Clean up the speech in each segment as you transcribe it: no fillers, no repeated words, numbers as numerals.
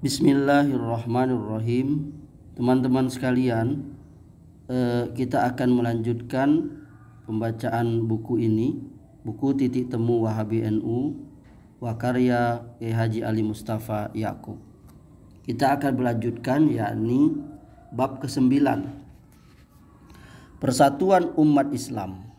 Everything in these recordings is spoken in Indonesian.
Bismillahirrahmanirrahim. Teman-teman sekalian, kita akan melanjutkan pembacaan buku ini, buku Titik Temu Wahabi NU Wakarya Kiai Haji Ali Mustafa Yaqub. Kita akan melanjutkan yakni bab ke-9, Persatuan Umat Islam.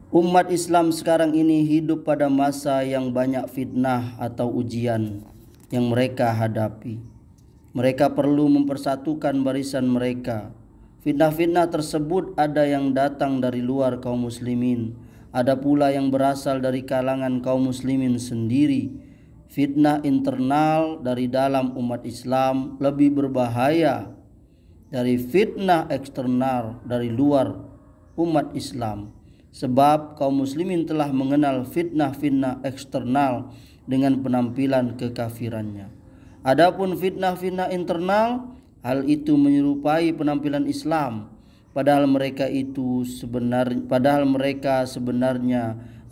Umat Islam sekarang ini hidup pada masa yang banyak fitnah atau ujian yang mereka hadapi. Mereka perlu mempersatukan barisan mereka. Fitnah-fitnah tersebut ada yang datang dari luar kaum muslimin, ada pula yang berasal dari kalangan kaum muslimin sendiri. Fitnah internal dari dalam umat Islam lebih berbahaya dari fitnah eksternal dari luar umat Islam. Sebab kaum muslimin telah mengenal fitnah-fitnah eksternal dengan penampilan kekafirannya. Adapun fitnah-fitnah internal, hal itu menyerupai penampilan Islam. Padahal mereka sebenarnya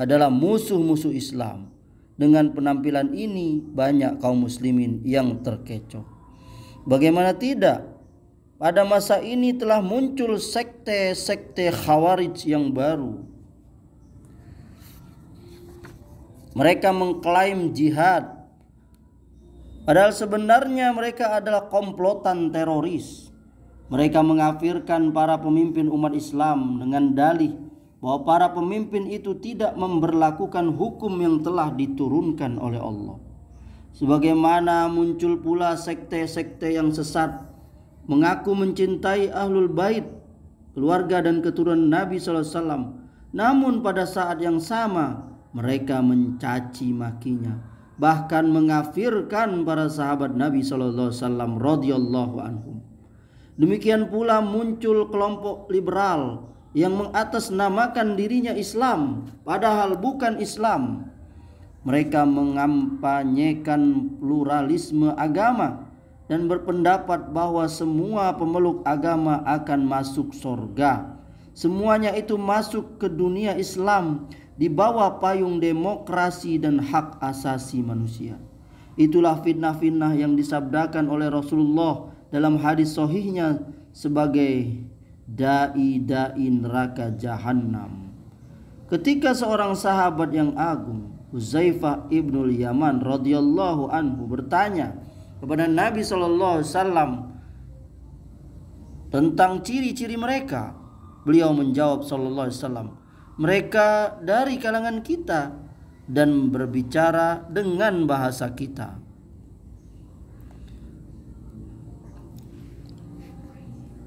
adalah musuh-musuh Islam. Dengan penampilan ini banyak kaum muslimin yang terkecoh. Bagaimana tidak? Pada masa ini telah muncul sekte-sekte Khawarij yang baru. Mereka mengklaim jihad, padahal sebenarnya mereka adalah komplotan teroris. Mereka mengkafirkan para pemimpin umat Islam dengan dalih bahwa para pemimpin itu tidak memberlakukan hukum yang telah diturunkan oleh Allah. Sebagaimana muncul pula sekte-sekte yang sesat, mengaku mencintai Ahlul Bait, keluarga dan keturunan Nabi SAW. Namun pada saat yang sama mereka mencaci makinya, bahkan mengafirkan para sahabat Nabi SAW radhiyallahu anhum. Demikian pula muncul kelompok liberal yang mengatasnamakan dirinya Islam, padahal bukan Islam. Mereka mengampanyekan pluralisme agama dan berpendapat bahwa semua pemeluk agama akan masuk surga. Semuanya itu masuk ke dunia Islam di bawah payung demokrasi dan hak asasi manusia. Itulah fitnah-fitnah yang disabdakan oleh Rasulullah dalam hadis sahihnya sebagai dai-dai neraka jahanam. Ketika seorang sahabat yang agung, Hudzaifah ibnul Yaman radhiyallahu anhu bertanya kepada Nabi SAW tentang ciri-ciri mereka, beliau menjawab SAW, mereka dari kalangan kita dan berbicara dengan bahasa kita.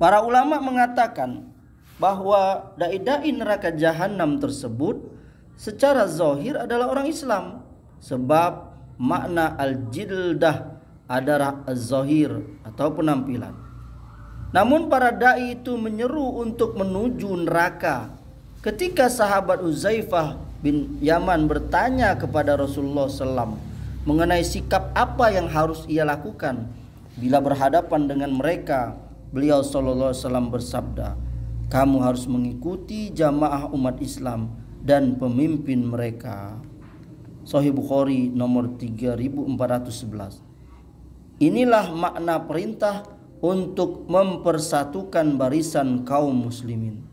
Para ulama mengatakan bahwa dai-dai neraka jahanam tersebut secara zahir adalah orang Islam, sebab makna al-jildah adalah az-zahir atau penampilan. Namun para dai itu menyeru untuk menuju neraka. Ketika sahabat Hudzaifah bin Yaman bertanya kepada Rasulullah SAW mengenai sikap apa yang harus ia lakukan bila berhadapan dengan mereka, beliau SAW bersabda, kamu harus mengikuti jamaah umat Islam dan pemimpin mereka. Sahih Bukhari nomor 3411. Inilah makna perintah untuk mempersatukan barisan kaum muslimin.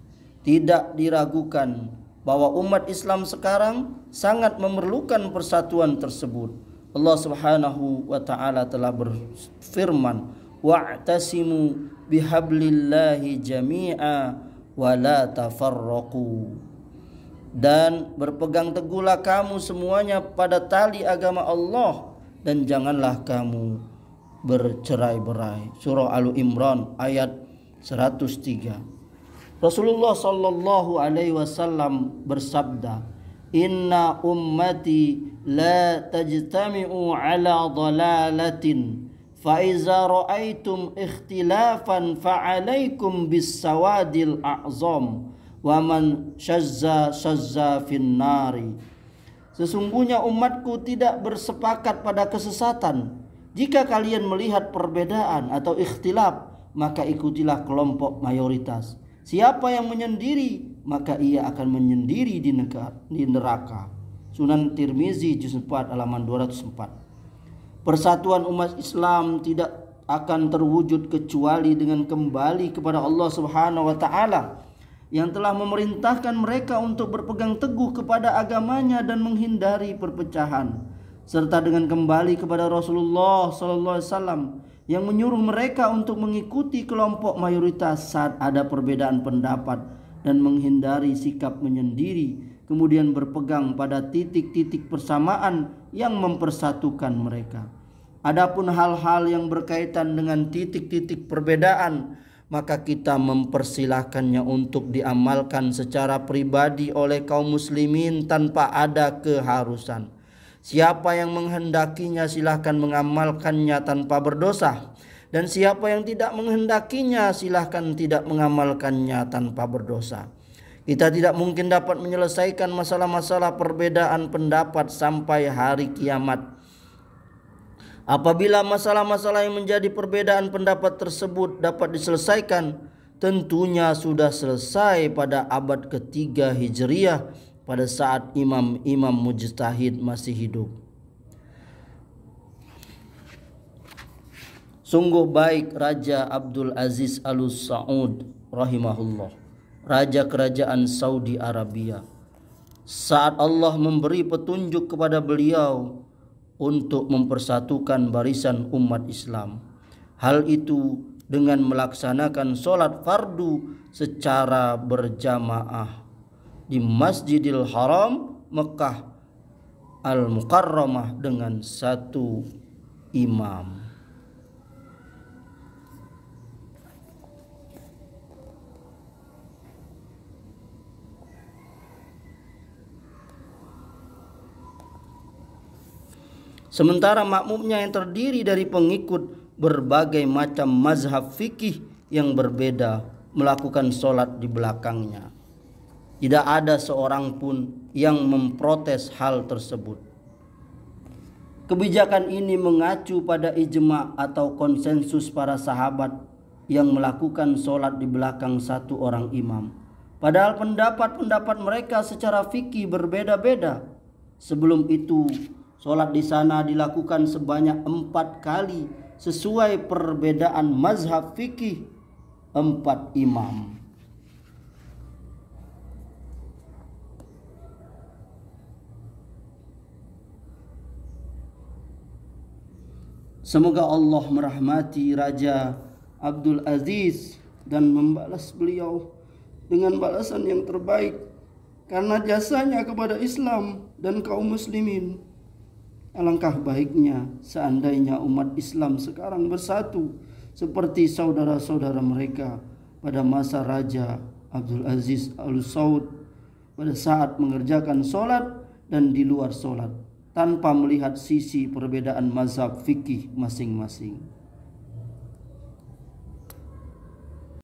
Tidak diragukan bahwa umat Islam sekarang sangat memerlukan persatuan tersebut. Allah Subhanahu wa taala telah berfirman, wa'tasimu bihablillahi jami'a wa la tafarraqu. Dan berpegang teguhlah kamu semuanya pada tali agama Allah dan janganlah kamu bercerai-berai. Surah Al-Imran ayat 103. Rasulullah sallallahu alaihi wasallam bersabda, inna ummati la tajtami'u ala dhalalatin fa iza ra'aitum ikhtilafan fa alaikum bis sawadil a'zam wa man shazza fin nari. Sesungguhnya umatku tidak bersepakat pada kesesatan. Jika kalian melihat perbedaan atau ikhtilaf, maka ikutilah kelompok mayoritas. Siapa yang menyendiri, maka ia akan menyendiri di neraka. Sunan Tirmizi juz 4 halaman 204. Persatuan umat Islam tidak akan terwujud kecuali dengan kembali kepada Allah Subhanahu wa taala yang telah memerintahkan mereka untuk berpegang teguh kepada agamanya dan menghindari perpecahan, serta dengan kembali kepada Rasulullah sallallahu alaihi wasallam yang menyuruh mereka untuk mengikuti kelompok mayoritas saat ada perbedaan pendapat dan menghindari sikap menyendiri, kemudian berpegang pada titik-titik persamaan yang mempersatukan mereka. Adapun hal-hal yang berkaitan dengan titik-titik perbedaan, maka kita mempersilahkannya untuk diamalkan secara pribadi oleh kaum muslimin tanpa ada keharusan. Siapa yang menghendakinya silahkan mengamalkannya tanpa berdosa, dan siapa yang tidak menghendakinya silahkan tidak mengamalkannya tanpa berdosa. Kita tidak mungkin dapat menyelesaikan masalah-masalah perbedaan pendapat sampai hari kiamat. Apabila masalah-masalah yang menjadi perbedaan pendapat tersebut dapat diselesaikan, tentunya sudah selesai pada abad ketiga Hijriah pada saat imam-imam mujtahid masih hidup. Sungguh baik Raja Abdul Aziz Al-Saud rahimahullah, Raja Kerajaan Saudi Arabia, saat Allah memberi petunjuk kepada beliau untuk mempersatukan barisan umat Islam. Hal itu dengan melaksanakan sholat fardu secara berjamaah di Masjidil Haram Mekah Al-Mukarramah dengan satu imam. Sementara makmumnya yang terdiri dari pengikut berbagai macam mazhab fikih yang berbeda melakukan sholat di belakangnya. Tidak ada seorang pun yang memprotes hal tersebut. Kebijakan ini mengacu pada ijma atau konsensus para sahabat yang melakukan sholat di belakang satu orang imam. Padahal pendapat-pendapat mereka secara fikih berbeda-beda. Sebelum itu, sholat di sana dilakukan sebanyak 4 kali sesuai perbedaan mazhab fikih 4 imam. Semoga Allah merahmati Raja Abdul Aziz dan membalas beliau dengan balasan yang terbaik karena jasanya kepada Islam dan kaum muslimin. Alangkah baiknya seandainya umat Islam sekarang bersatu seperti saudara-saudara mereka pada masa Raja Abdul Aziz Al-Saud pada saat mengerjakan sholat dan di luar sholat, tanpa melihat sisi perbedaan mazhab fikih masing-masing.